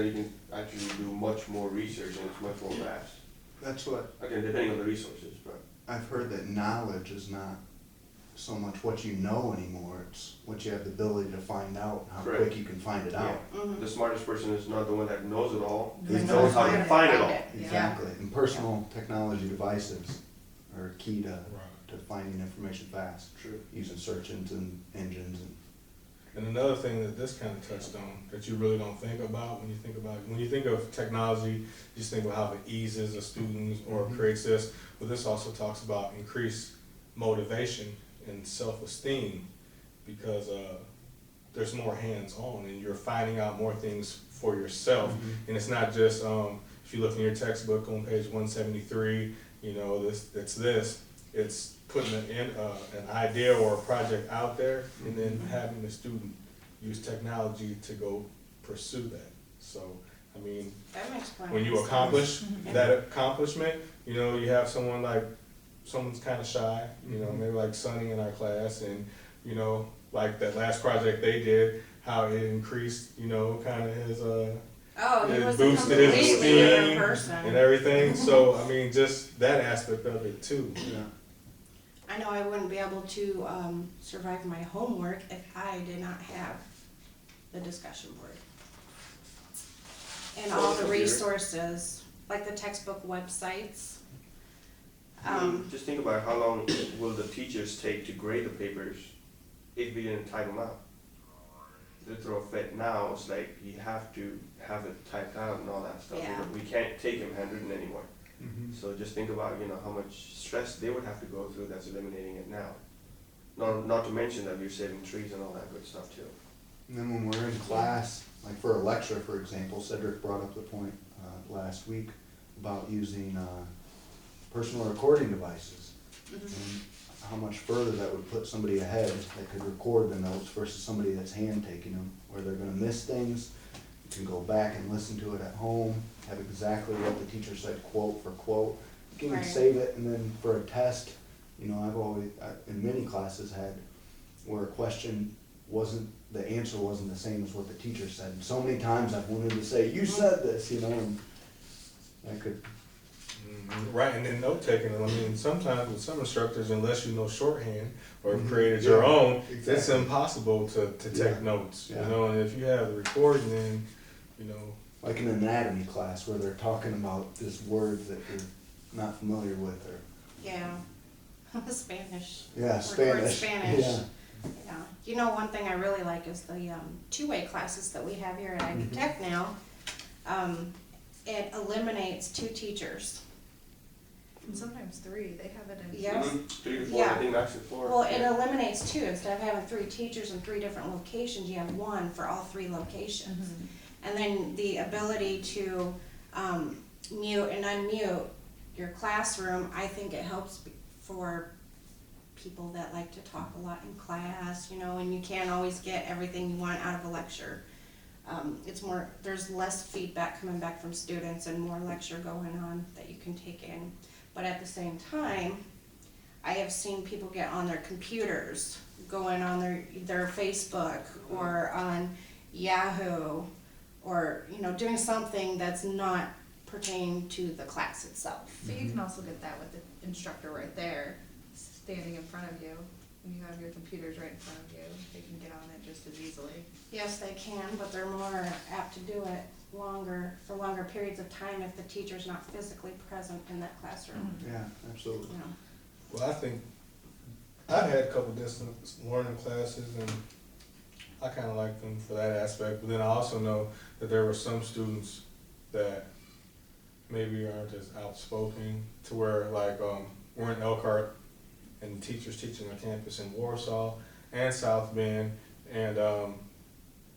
that you can actually do much more research and it's much more vast. That's what Again, depending on the resources, but. I've heard, that knowledge is not so much what you know anymore, it's what you have the ability to find out, how Correct. quick you can find it out. The smartest person is not the one that knows it all, He he knows knows how to find it all. Exactly, and personal technology devices are key to finding information fast, True. using search engines and. And another thing that this kind of touched on that you really don't think about when you think of technology, you just think of how it eases a student or creates this. But this also talks about increased motivation and self-esteem because there's more hands-on and you're finding out more things for yourself. And it's not just if you look in your textbook on page 173, you know it's putting an idea or a project out there and then having the student use technology to go pursue that. So, I mean, That makes plenty when you of sense. accomplish that accomplishment, you know, you have someone's kind of shy, you know, maybe like Sonny in our class, and, you know, like that last project they did, how it increased, you know, kind of his, Oh, he it was a boosted his completely different esteem person. and everything. So, I mean, just that aspect of it too. Yeah. I know I wouldn't be able to survive my homework if I did not have the discussion board. And all the resources, like the textbook websites. Just think about how long will the teachers take to grade the papers if we didn't type them out. The throw a fit now, it's like you have to have it typed out and all that stuff. Yeah. We can't take them handwritten anymore. So just think about, you know, how much stress they would have to go through that's eliminating it now. Not to mention that we're saving trees and all that good stuff too. And then when we're in class, like for a lecture, for example, Cedric brought up the point last week about using personal recording devices. And how much further that would put somebody ahead that could record the notes versus somebody that's hand taking them, where they're gonna miss things. You can go back and listen to it at home, have exactly what the teacher said, quote for quote. You can even Right. save it, and then for a test, you know, I've always, in many classes, had where a question the answer wasn't the same as what the teacher said. And so many times I've wanted to say, you said this, you know, and I could, Right, and then note taking. I mean, sometimes with some instructors, unless you know shorthand or have created your own, it's exactly. impossible to Yeah. take notes. Yeah. You know, and if you have the recording, then you know. like an anatomy class where they're talking about this word that you're not familiar with, or, Yeah. Spanish. yeah, Record Spanish. Spanish. Yeah. Yeah. You know, one thing I really like is the two-way classes that we have here at Ivy Tech now. It eliminates 2 teachers. And sometimes 3, they have it in. Yes. 3 to 4, Yeah. I think that's it 4. Well, it eliminates 2. Instead of having 3 teachers in 3 different locations, you have 1 for all 3 locations. And then the ability to mute and unmute your classroom, I think it helps for people that like to talk a lot in class, you know, and you can't always get everything you want out of a lecture. It's more, there's less feedback coming back from students and more lecture going on that you can take in. But at the same time, I have seen people get on their computers, going on their Facebook or on Yahoo, or, you know, doing something that's not pertaining to the class itself. So you can also get that with the instructor right there, standing in front of you. When you have your computers right in front of you, they can get on it just as easily. Yes, they can, but they're more apt to do it for longer periods of time if the teacher's not physically present in that classroom. Yeah, absolutely. You know. Well, I think I've had a couple distance learning classes, and I kind of like them for that aspect. But then I also know that there were some students that maybe aren't as outspoken to where, like, we're in Elkhart, and the teacher's teaching on campus in Warsaw and South Bend, and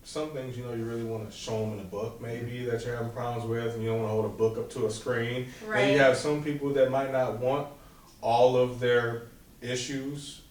some things, you know, you really want to show them in a book maybe that you're having problems with, and you don't want to hold a book up to a screen. And you have some people that might not want all of their issues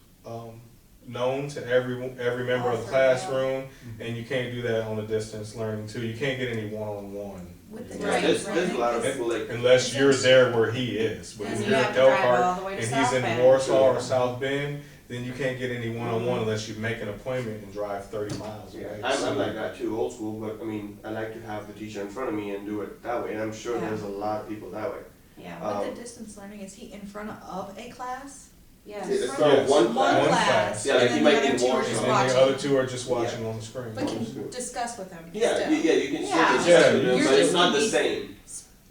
known to every member of the classroom, and you can't do that on a distance learning too. You can't get any one-on-one. With the Right. There's a lot of people like. Unless you're there where he is. But And if you you're have in to drive Elkhart all the way to and South he's in Bend. Warsaw or South Bend, then you can't get any one-on-one unless you make an appointment and drive 30 miles Yeah, away. I'm like that too, old school, but I mean, I like to have the teacher in front of me and do it that way, and I'm sure Yeah. there's a lot of people that way. Yeah, With the distance learning, is he in front of a class? yes. It's Front not Yes. one One class. class, Yeah, like and you then might the be other two are watching. just And then the watching. other two are just watching on the screen. But can discuss with him Yeah, still. you can Yeah. still Yeah, discuss it, you're but it's just not the gonna be- same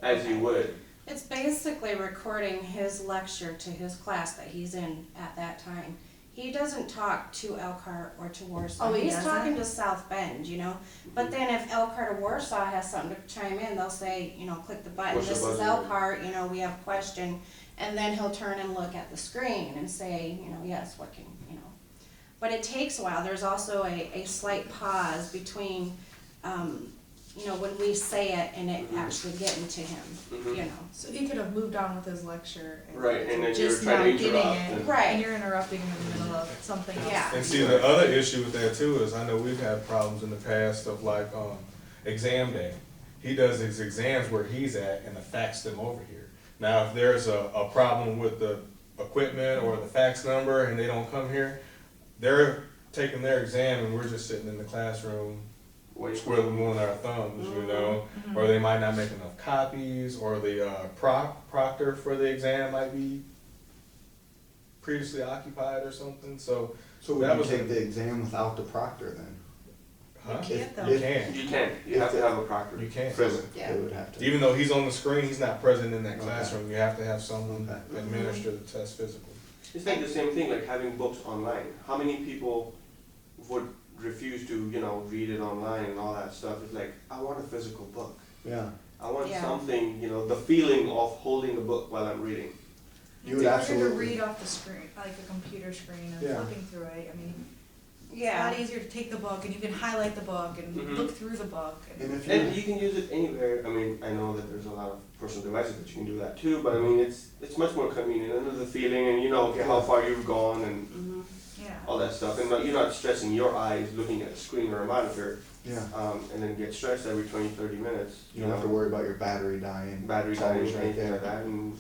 as you would. It's basically recording his lecture to his class that he's in at that time. He doesn't talk to Elkhart or to Warsaw. Oh, he He's doesn't? talking to South Bend, you know? But then if Elkhart or Warsaw has something to chime in, they'll say, you know, click the button, Push the this is button. Elkhart, you know, we have a question. And then he'll turn and look at the screen and say, you know, yes, what can, you know. But it takes a while. There's also a slight pause between, you know, when we say it and it actually getting to him, Mhm. you know. So he could have moved on with his lecture. Right, and then you're just trying now to getting interrupt it, and- Right. and you're interrupting him in the middle of something else. Yeah. And see, the other issue with that too is I know we've had problems in the past of like exam day. He does his exams where he's at and fax them over here. Now, if there's a problem with the equipment or the fax number and they don't come here, they're taking their exam and we're just sitting in the classroom Wait. squibbling our thumbs, you know, or they might not make enough copies, or the proctor for the exam might be previously occupied or something. So, So that would you was take the exam without the proctor then? huh? You can't though. You can, You can, you have to have a proctor. you can. Present. Yeah. They would have to. Even though he's on the screen, he's not present in that Okay. classroom. You have to have someone Okay. administer the test physically. It's like the same thing, like having books online. How many people would refuse to, you know, read it online and all that stuff? It's like, I want a physical book. Yeah, I want Yeah. something, you know, the feeling of holding a book while I'm reading. you would It's harder absolutely. to read off the screen, like a computer screen and Yeah. flipping through it. I mean, it's a Yeah. lot easier to take the book and you can highlight the book and Mhm. look through the book. And if And you, you can use it anywhere. I mean, I know that there's a lot of personal devices that you can do that too, but I mean, it's much more convenient. And the feeling, and you know, okay, how far you've gone and Mhm. Yeah. all that stuff. And you're not stressing your eyes looking at a screen or a monitor, yeah, and then get stressed every 20, 30 minutes. you don't have to worry about your battery dying. Battery It's always dying, right anything there. like that. And,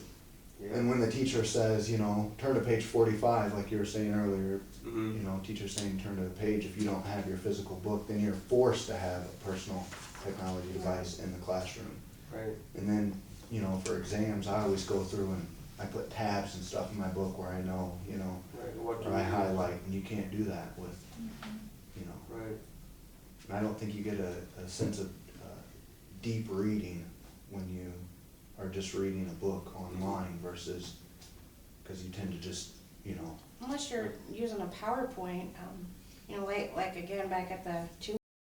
yeah. And when the teacher says, you know, turn to page 45, like you were saying earlier, Mhm. you know, teacher's saying turn to the page, if you don't have your physical book, then you're forced to have a personal technology device in the classroom. Right. And then, you know, for exams, I always go through and I put tabs and stuff in my book where I know, you know, Right. What do or I you- highlight, and you can't do that with, you know. Right. And I don't think you get a sense of deep reading when you are just reading a book online versus, because you tend to just, you know, Unless you're using a PowerPoint, you know, like again, back at the